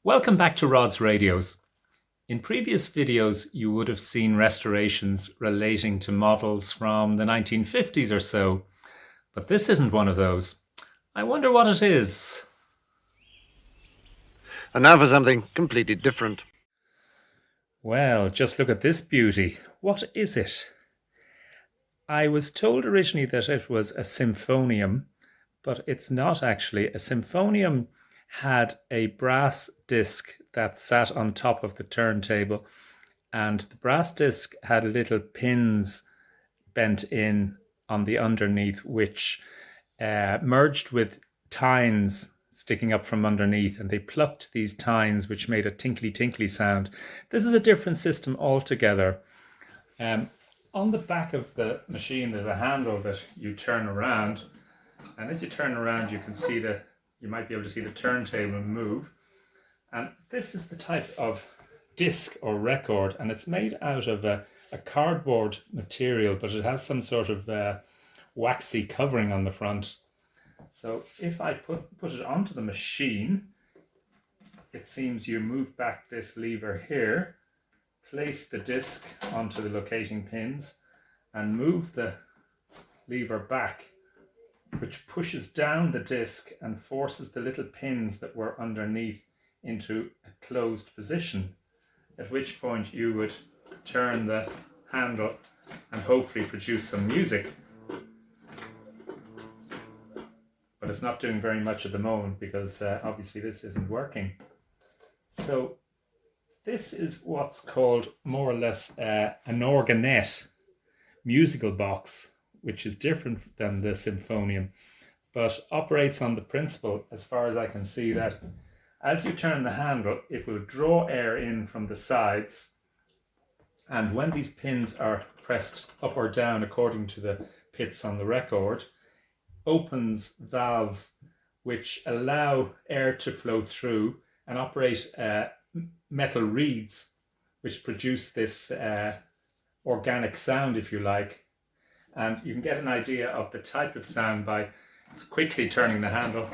Welcome back to Rod's Radios. In previous videos, you would have seen restorations relating to models from the 1950s or so, but this isn't one of those. I wonder what it is. And now for something completely different. Well, just look at this beauty. What is it? I was told originally that it was a symphonium, but it's not actually. A symphonium had a brass disc that sat on top of the turntable, and the brass disc had little pins bent in on the underneath, which merged with tines sticking up from underneath, and they plucked these tines, which made a tinkly tinkly sound. This is a different system altogether. On the back of the machine, there's a handle that you turn around, and as you turn around, you might be able to see the turntable move. And this is the type of disc or record, and it's made out of a cardboard material, but it has some sort of waxy covering on the front. So if I put it onto the machine, it seems you move back this lever here, place the disc onto the locating pins, and move the lever back, which pushes down the disc and forces the little pins that were underneath into a closed position, at which point you would turn the handle and hopefully produce some music. But it's not doing very much at the moment because obviously this isn't working. So this is what's called more or less an Organette Musical Box, which is different than the symphonium, but operates on the principle, as far as I can see, that as you turn the handle, it will draw air in from the sides, and when these pins are pressed up or down according to the pits on the record, opens valves which allow air to flow through and operate metal reeds, which produce this organic sound, if you like. And you can get an idea of the type of sound by quickly turning the handle.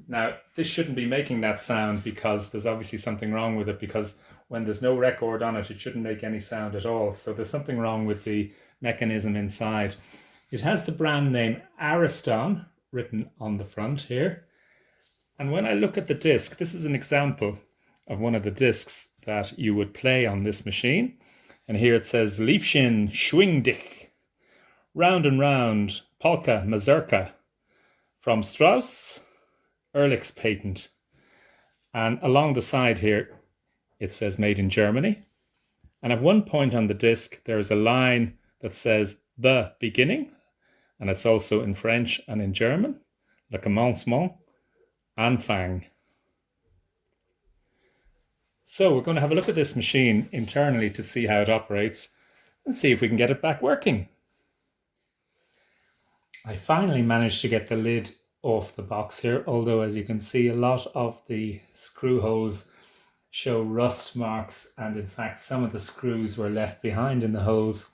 Now, this shouldn't be making that sound because there's obviously something wrong with it, because when there's no record on it, it shouldn't make any sound at all. So there's something wrong with the mechanism inside. It has the brand name Ariston written on the front here. And when I look at the disc, this is an example of one of the discs that you would play on this machine. And here it says Liebchen Schwing dich, round and round, polka mazurka, from Strauss, Ehrlich's patent. And along the side here, it says made in Germany. And at one point on the disc, there is a line that says the beginning, and it's also in French and in German, le commencement, Anfang. So we're going to have a look at this machine internally to see how it operates and see if we can get it back working. I finally managed to get the lid off the box here, although as you can see, a lot of the screw holes show rust marks, and in fact some of the screws were left behind in the holes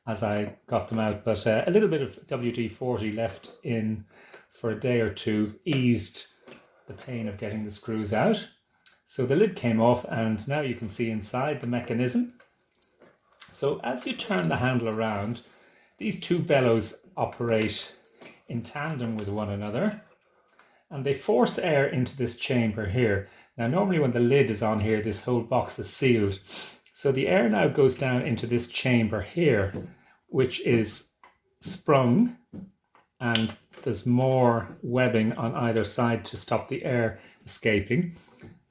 as I got them out, but a little bit of WD-40 left in for a day or two eased the pain of getting the screws out. So the lid came off, and now you can see inside the mechanism. So as you turn the handle around, these two bellows operate in tandem with one another, and they force air into this chamber here. Now normally when the lid is on here, this whole box is sealed. So the air now goes down into this chamber here, which is sprung, and there's more webbing on either side to stop the air escaping.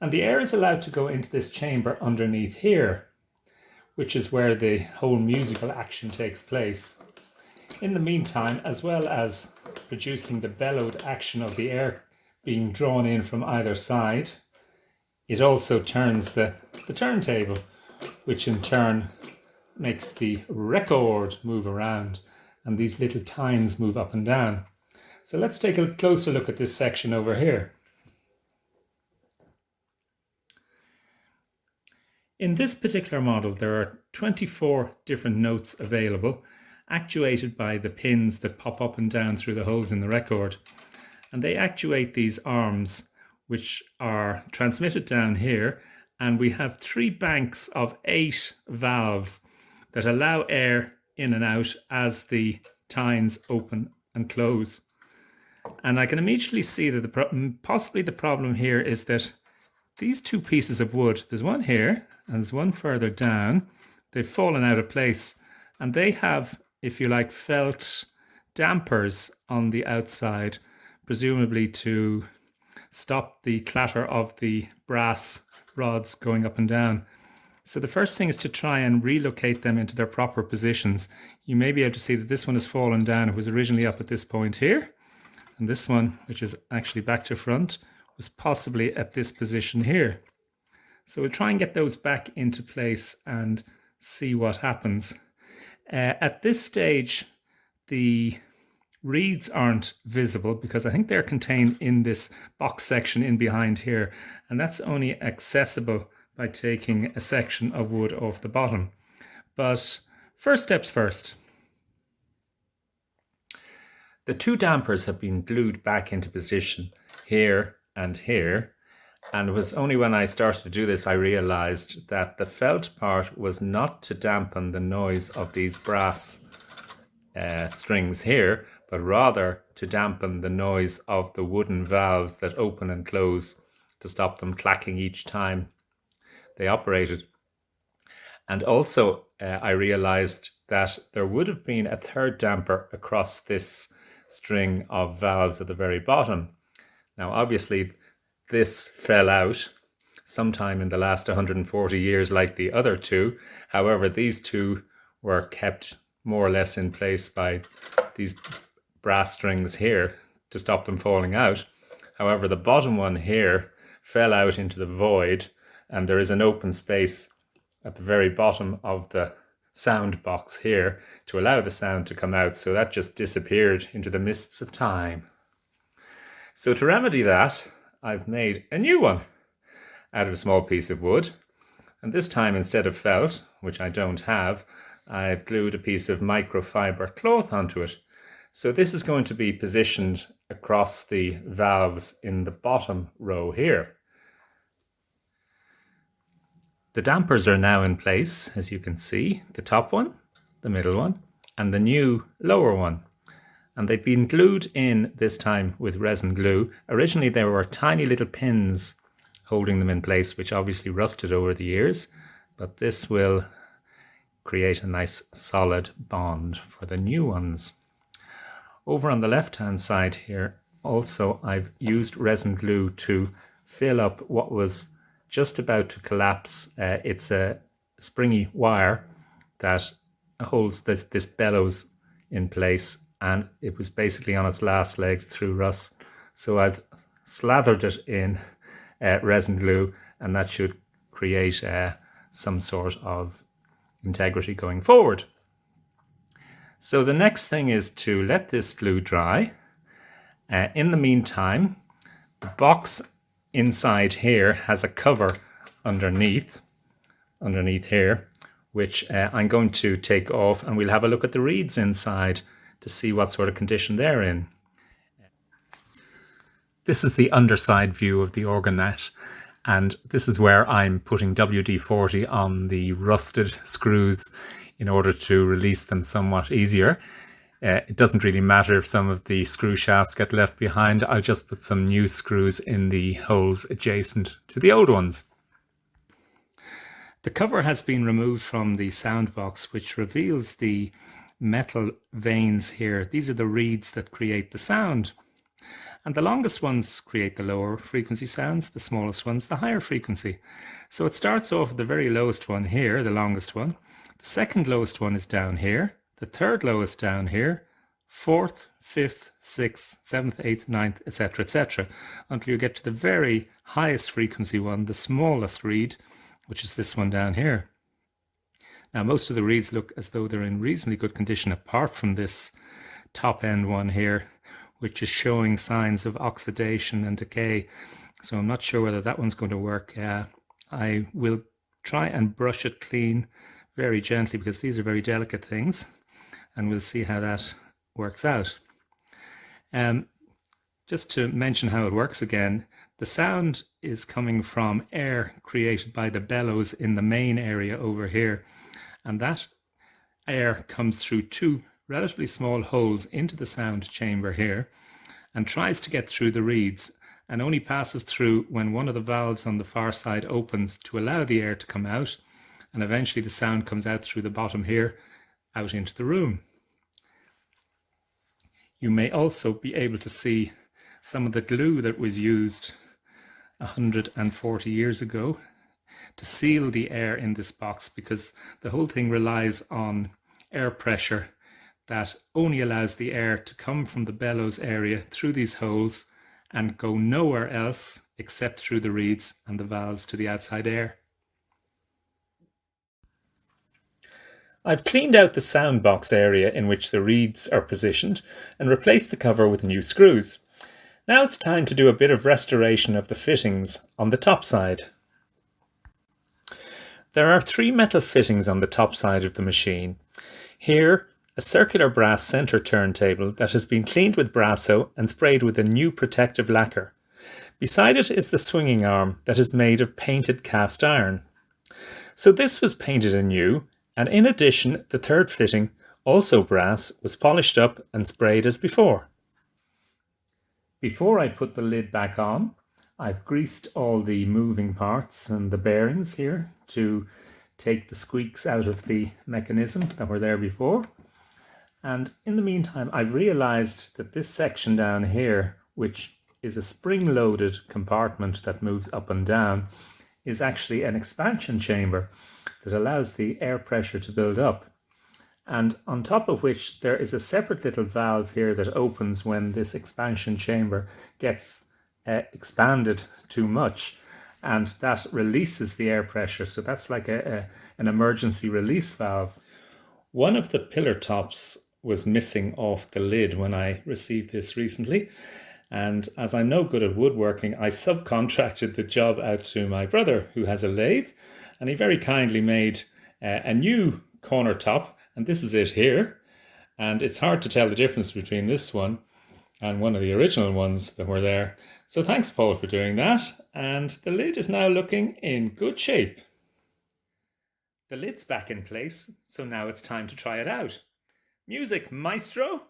And the air is allowed to go into this chamber underneath here, which is where the whole musical action takes place. In the meantime, as well as producing the bellowed action of the air being drawn in from either side, it also turns the turntable, which in turn makes the record move around, and these little tines move up and down. So let's take a closer look at this section over here. In this particular model, there are 24 different notes available, actuated by the pins that pop up and down through the holes in the record. and they actuate these arms, which are transmitted down here, and we have 3 banks of 8 valves that allow air in and out as the tines open and close. And I can immediately see that possibly the problem here is that these 2 pieces of wood, there's one here and there's one further down, they've fallen out of place, and they have, if you like, felt dampers on the outside, presumably to stop the clatter of the brass rods going up and down. So the first thing is to try and relocate them into their proper positions. You may be able to see that this one has fallen down. It was originally up at this point here, and this one, which is actually back to front, was possibly at this position here. So we'll try and get those back into place and see what happens. At this stage, the reeds aren't visible because I think they're contained in this box section in behind here, and that's only accessible by taking a section of wood off the bottom. But first steps first. The 2 dampers have been glued back into position here and here, and it was only when I started to do this I realized that the felt part was not to dampen the noise of these brass strings here, but rather to dampen the noise of the wooden valves that open and close to stop them clacking each time they operated. And also I realized that there would have been a 3rd damper across this string of valves at the very bottom. Now obviously this fell out sometime in the last 140 years like the other 2. However, these 2 were kept more or less in place by these brass strings here to stop them falling out. However, the bottom one here fell out into the void, and there is an open space at the very bottom of the sound box here to allow the sound to come out, so that just disappeared into the mists of time. So to remedy that, I've made a new one out of a small piece of wood, and this time instead of felt, which I don't have, I've glued a piece of microfiber cloth onto it. So this is going to be positioned across the valves in the bottom row here. The dampers are now in place, as you can see, the top one, the middle one, and the new lower one. And they've been glued in this time with resin glue. Originally there were tiny little pins holding them in place, which obviously rusted over the years, but this will create a nice solid bond for the new ones. Over on the left hand side here, also I've used resin glue to fill up what was just about to collapse. It's a springy wire that holds this bellows in place, and it was basically on its last legs through rust. So I've slathered it in resin glue, and that should create some sort of integrity going forward. So the next thing is to let this glue dry. In the meantime, the box inside here has a cover underneath here, which I'm going to take off, and we'll have a look at the reeds inside to see what sort of condition they're in. This is the underside view of the Organette, and this is where I'm putting WD-40 on the rusted screws in order to release them somewhat easier. It doesn't really matter if some of the screw shafts get left behind. I'll just put some new screws in the holes adjacent to the old ones. The cover has been removed from the sound box, which reveals the metal veins here. These are the reeds that create the sound. And the longest ones create the lower frequency sounds, the smallest ones the higher frequency. So it starts off with the very lowest one here, the longest one. The second lowest one is down here, the third lowest down here, fourth, fifth, sixth, seventh, eighth, ninth, etc., until you get to the very highest frequency one, the smallest reed, which is this one down here. Now most of the reeds look as though they're in reasonably good condition, apart from this top end one here, which is showing signs of oxidation and decay. So I'm not sure whether that one's going to work. I will try and brush it clean very gently, because these are very delicate things, and we'll see how that works out. Just to mention how it works again, the sound is coming from air created by the bellows in the main area over here. And that air comes through two relatively small holes into the sound chamber here and tries to get through the reeds, and only passes through when one of the valves on the far side opens to allow the air to come out, and eventually the sound comes out through the bottom here out into the room. You may also be able to see some of the glue that was used 140 years ago to seal the air in this box, because the whole thing relies on air pressure that only allows the air to come from the bellows area through these holes and go nowhere else except through the reeds and the valves to the outside air. I've cleaned out the sound box area in which the reeds are positioned and replaced the cover with new screws. Now it's time to do a bit of restoration of the fittings on the top side. There are 3 metal fittings on the top side of the machine. Here, a circular brass centre turntable that has been cleaned with Brasso and sprayed with a new protective lacquer. Beside it is the swinging arm that is made of painted cast iron. So this was painted anew, and in addition the third fitting, also brass, was polished up and sprayed as before. Before I put the lid back on, I've greased all the moving parts and the bearings here to take the squeaks out of the mechanism that were there before. And in the meantime, I've realized that this section down here, which is a spring-loaded compartment that moves up and down, is actually an expansion chamber that allows the air pressure to build up. And on top of which there is a separate little valve here that opens when this expansion chamber gets expanded too much, and that releases the air pressure. So that's like an emergency release valve. One of the pillar tops was missing off the lid when I received this recently, and as I'm no good at woodworking, I subcontracted the job out to my brother, who has a lathe, and he very kindly made a new corner top, and this is it here. And it's hard to tell the difference between this one and one of the original ones that were there. So thanks, Paul, for doing that, and the lid is now looking in good shape. The lid's back in place, so now it's time to try it out. Music, maestro!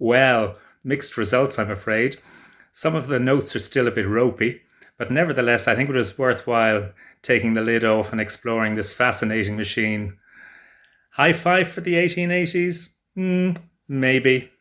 Well, mixed results, I'm afraid. Some of the notes are still a bit ropey, but nevertheless, I think it was worthwhile taking the lid off and exploring this fascinating machine. High five for the 1880s? Maybe.